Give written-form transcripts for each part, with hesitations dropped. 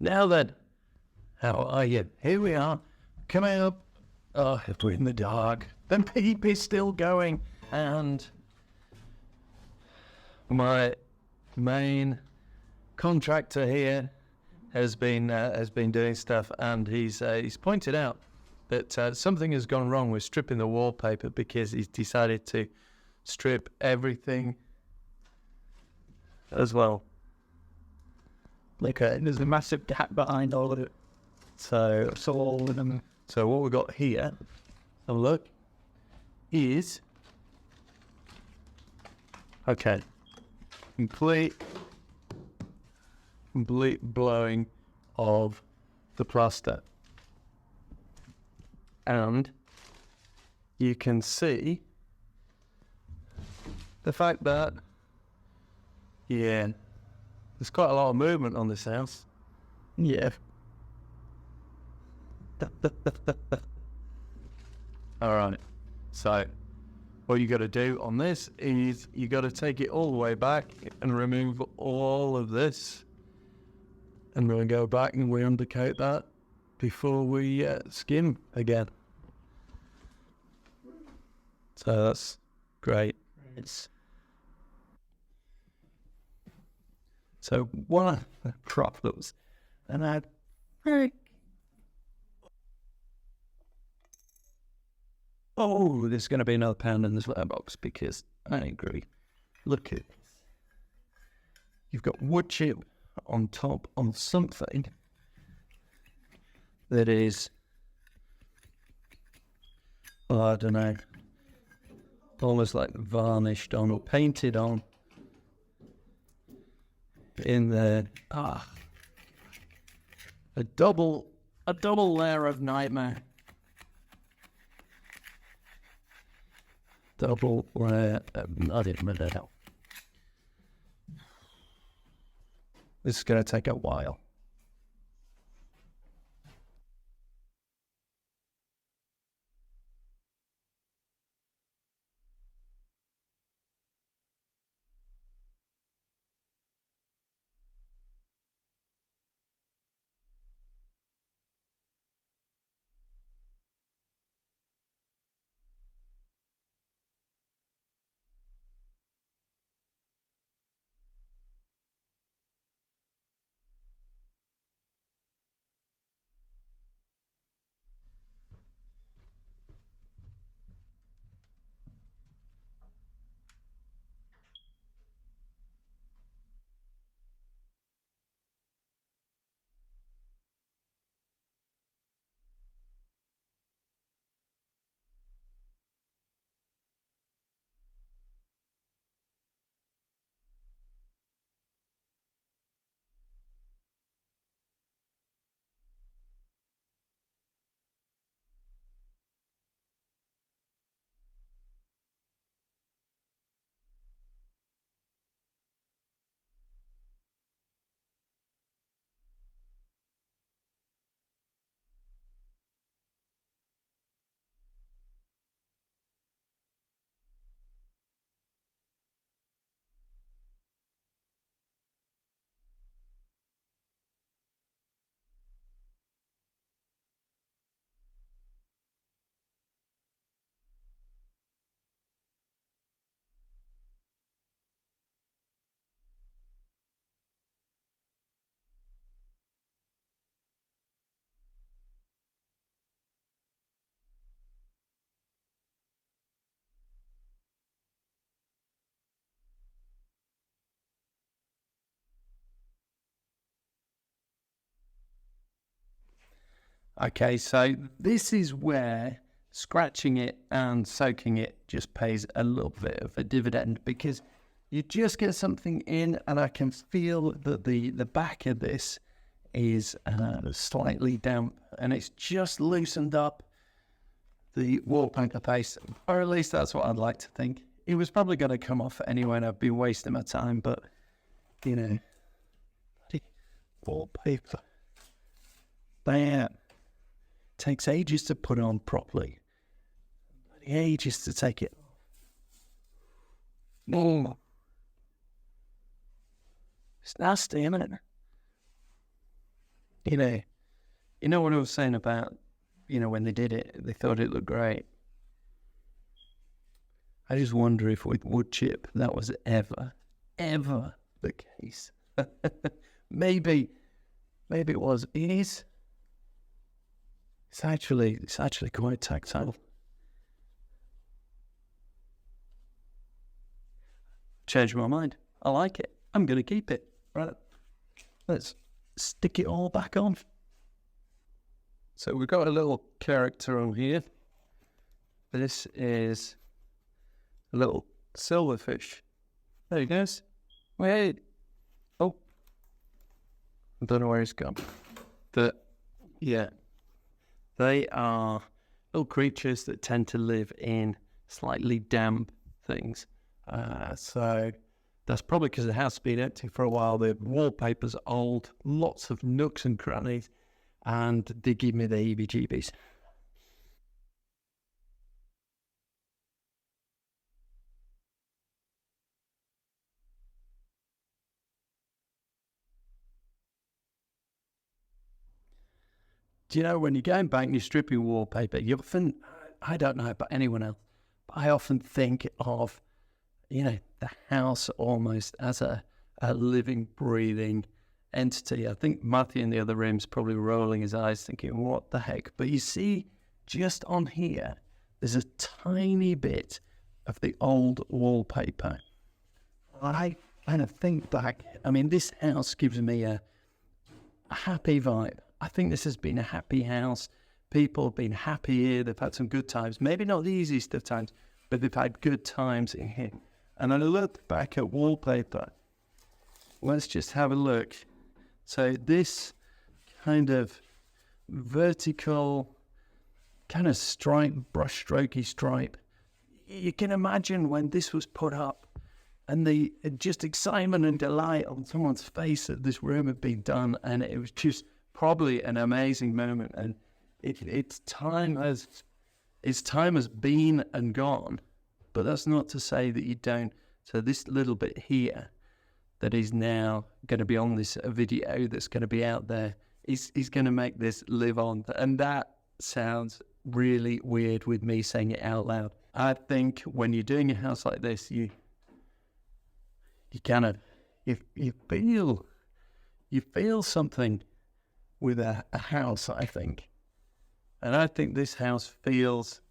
Now then, how are you? Here we are, coming up. Oh, we're in the dark. The peep is still going, and my main contractor here has been doing stuff, and he's pointed out that something has gone wrong with stripping the wallpaper, because he's decided to strip everything as well. Okay, there's a massive gap behind all of it. So all of them. So what we've got here, have a look, is complete blowing of the plaster, and you can see the fact that there's quite a lot of movement on this house. Yeah. All right, so what you got to do on this is you got to take it all the way back and remove all of this, and we'll go back and we undercoat that before we skim again. So that's great. So one of the problems, and there's going to be another pound in this letterbox, because I agree. Look at this. You've got Woodchip on top on something that is, I don't know, almost like varnished on or painted on in there. A double layer of nightmare. Double layer of nightmare. This is going to take a while. Okay, so this is where scratching it and soaking it just pays a little bit of a dividend, because you just get something in, and I can feel that the back of this is slightly damp, and it's just loosened up the wallpaper paste, or at least that's what I'd like to think. It was probably going to come off anyway, and I've been wasting my time, but, you know, wallpaper, bam. Takes ages to put on properly. Ages to take it off. It's nasty, isn't it? You know what I was saying about, when they did it, they thought it looked great. I just wonder if with Woodchip that was ever the case. Maybe it was. It is. It's actually quite tactile. Changed my mind. I like it. I'm going to keep it. Right. Let's stick it all back on. So we've got a little character on here. This is a little silverfish. There he goes. Wait. Oh. I don't know where he's gone. They are little creatures that tend to live in slightly damp things. So that's probably because the house has been empty for a while. The wallpaper's old, lots of nooks and crannies, and they give me the heebie-jeebies. Do you know, when you're going back and you're stripping wallpaper, you often, I don't know about anyone else, but I often think of, the house almost as a living, breathing entity. I think Matthew in the other room's probably rolling his eyes thinking, what the heck? But you see, just on here, there's a tiny bit of the old wallpaper. I kind of think back, this house gives me a happy vibe. I think this has been a happy house. People have been happy here. They've had some good times. Maybe not the easiest of times, but they've had good times in here. And I look back at wallpaper. Let's just have a look. So this kind of vertical, kind of stripe, brush strokey stripe. You can imagine when this was put up and the just excitement and delight on someone's face that this room had been done, and it was just probably an amazing moment. And its time has been and gone, but that's not to say that you don't. So this little bit here that is now going to be on this video that's going to be out there is going to make this live on. And that sounds really weird with me saying it out loud. I think when you're doing a house like this, you feel something with a house, I think. And I think this house feels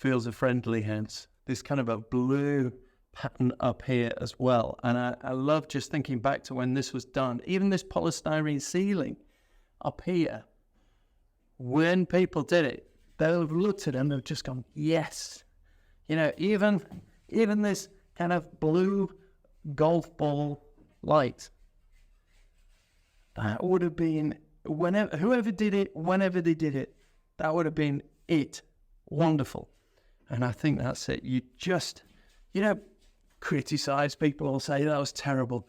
a friendly house. This kind of a blue pattern up here as well. And I love just thinking back to when this was done. Even this polystyrene ceiling up here, when people did it, they'll have looked at it and they've just gone, yes. Even this kind of blue golf ball light, that would have been, whoever did it, whenever they did it, that would have been it. Wonderful. And I think that's it. You just, criticize people or say that was terrible.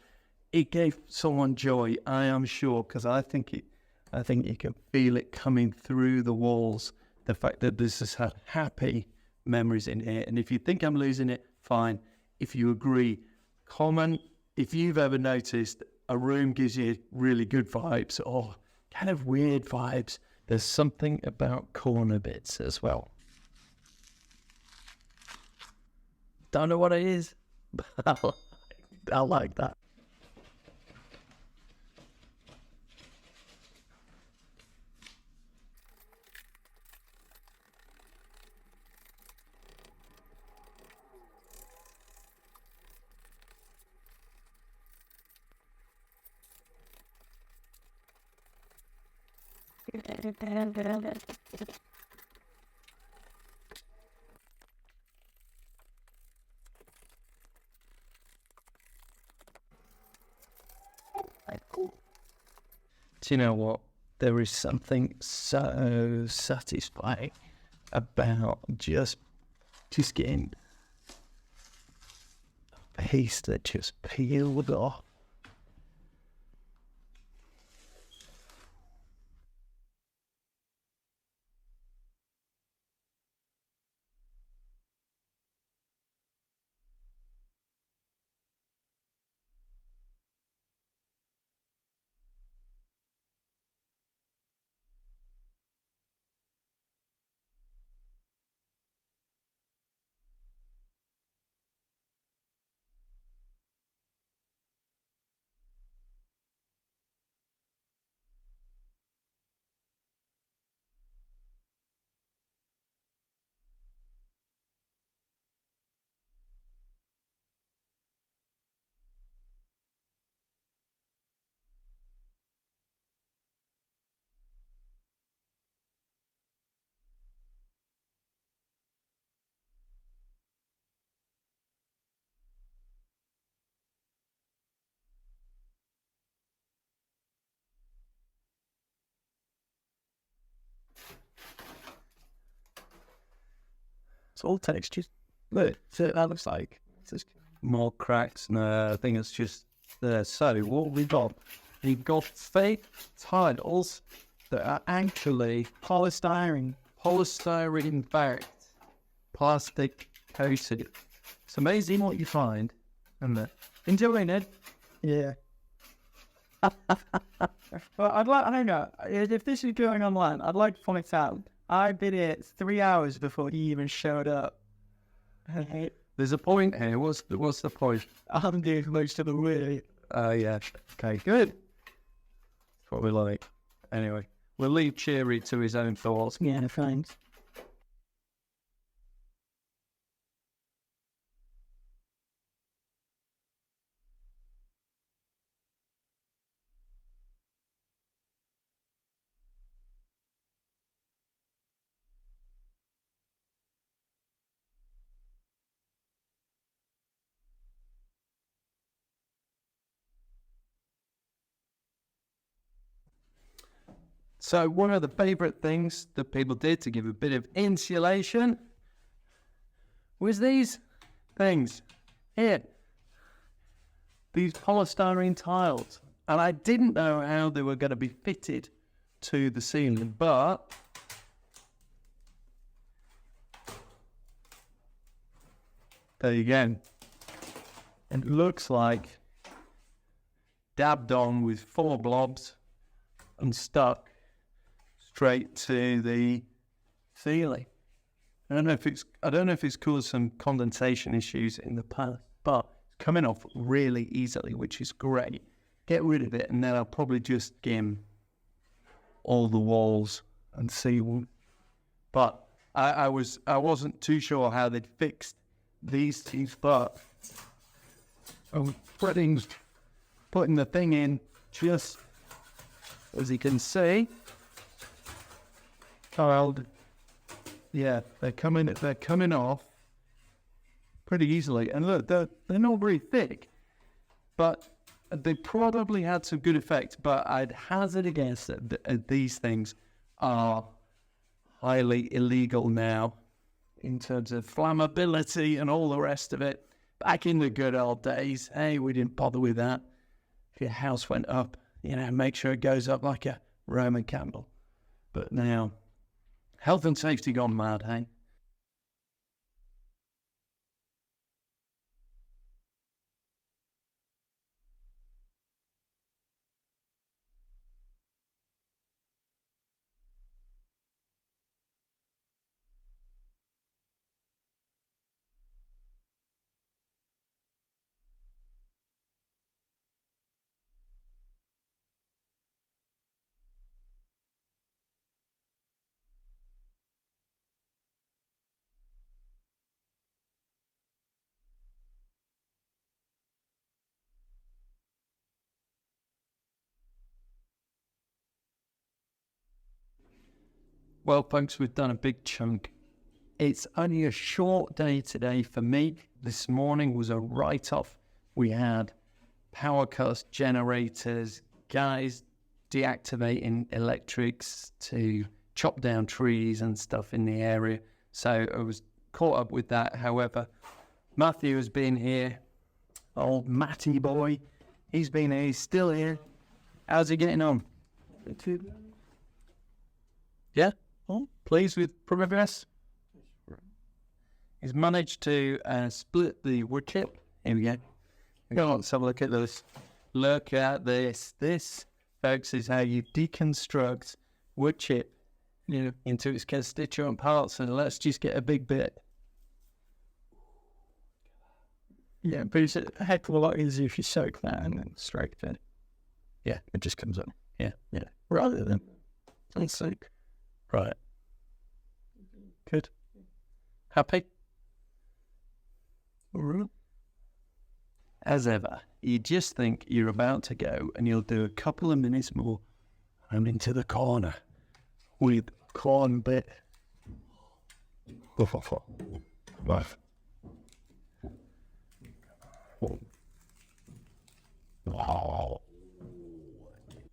It gave someone joy, I am sure, because I think you can feel it coming through the walls. The fact that this has had happy memories in here. And if you think I'm losing it, fine. If you agree, comment. If you've ever noticed a room gives you really good vibes or kind of weird vibes, there's something about corner bits as well. Don't know what it is, but I like that. Do you know what? There is something so satisfying about just getting a piece that just peeled off. It's all textures. Look, so that looks like it's just More cracks. No, I think it's just there. So what we got? We've got fake tiles that are actually polystyrene. polystyrene backed, plastic coated. It's amazing what you find, isn't it? Enjoying it? Yeah. Well, I don't know. If this is going online, I'd like to point out, I've been here 3 hours before he even showed up. There's a point here. What's the point? I'm doing most of the work. Oh, yeah. Okay, good. That's what we like. Anyway, we'll leave Cheery to his own thoughts. Yeah, thanks. So one of the favourite things that people did to give a bit of insulation was these things here. These polystyrene tiles. And I didn't know how they were going to be fitted to the ceiling, but there you go. It looks like dabbed on with 4 blobs and stuck straight to the ceiling. I don't know if it's caused some condensation issues in the past, but it's coming off really easily, which is great. Get rid of it, and then I'll probably just skim all the walls and see. But I wasn't too sure how they'd fixed these two, but I'm putting the thing in just as you can see. Yeah, they're coming off pretty easily. And look, they're not very thick, but they probably had some good effect. But I'd hazard a guess that these things are highly illegal now in terms of flammability and all the rest of it. Back in the good old days, hey, we didn't bother with that. If your house went up, make sure it goes up like a Roman candle. But now, health and safety gone mad, hey? Well, folks, we've done a big chunk. It's only a short day today for me. This morning was a write-off. We had power cuts, generators, guys deactivating electrics to chop down trees and stuff in the area. So I was caught up with that. However, Matthew has been here. Old Matty boy. He's been here. He's still here. How's he getting on? Yeah? Oh, pleased with progress? He's managed to split the woodchip. Here we go. Go on, let's have a look at this. Look at this. This, folks, is how you deconstruct woodchip into its constituent parts. And let's just get a big bit. Yeah, but it's a heck of a lot easier if you soak that and then strike it. Yeah. It just comes up. Yeah. Rather than soak. Right. Good. Happy? As ever, you just think you're about to go and you'll do a couple of minutes more and into the corner with corn bit. Right.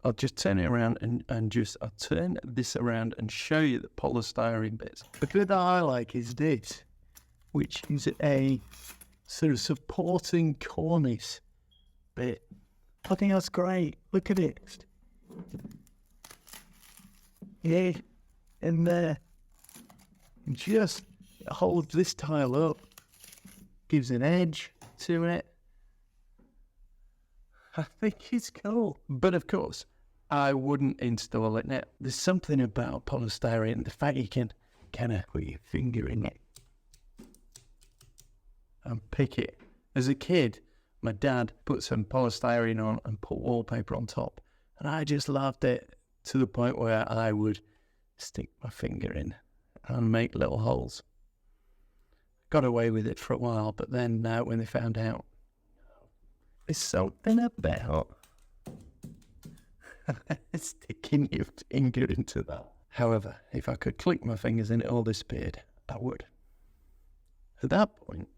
I'll just turn it around and I'll turn this around and show you the polystyrene bits. The bit that I like is this. which is a sort of supporting cornice bit. I think that's great. Look at it. Yeah, in there. Just holds this tile up, gives an edge to it. I think it's cool. But of course, I wouldn't install it now. There's something about polystyrene, the fact you can kind of put your finger in it and pick it. As a kid, my dad put some polystyrene on and put wallpaper on top, and I just loved it to the point where I would stick my finger in and make little holes. Got away with it for a while, but then when they found out, there's something about sticking your finger into that. However, if I could click my fingers and it all disappeared, I would. At that point,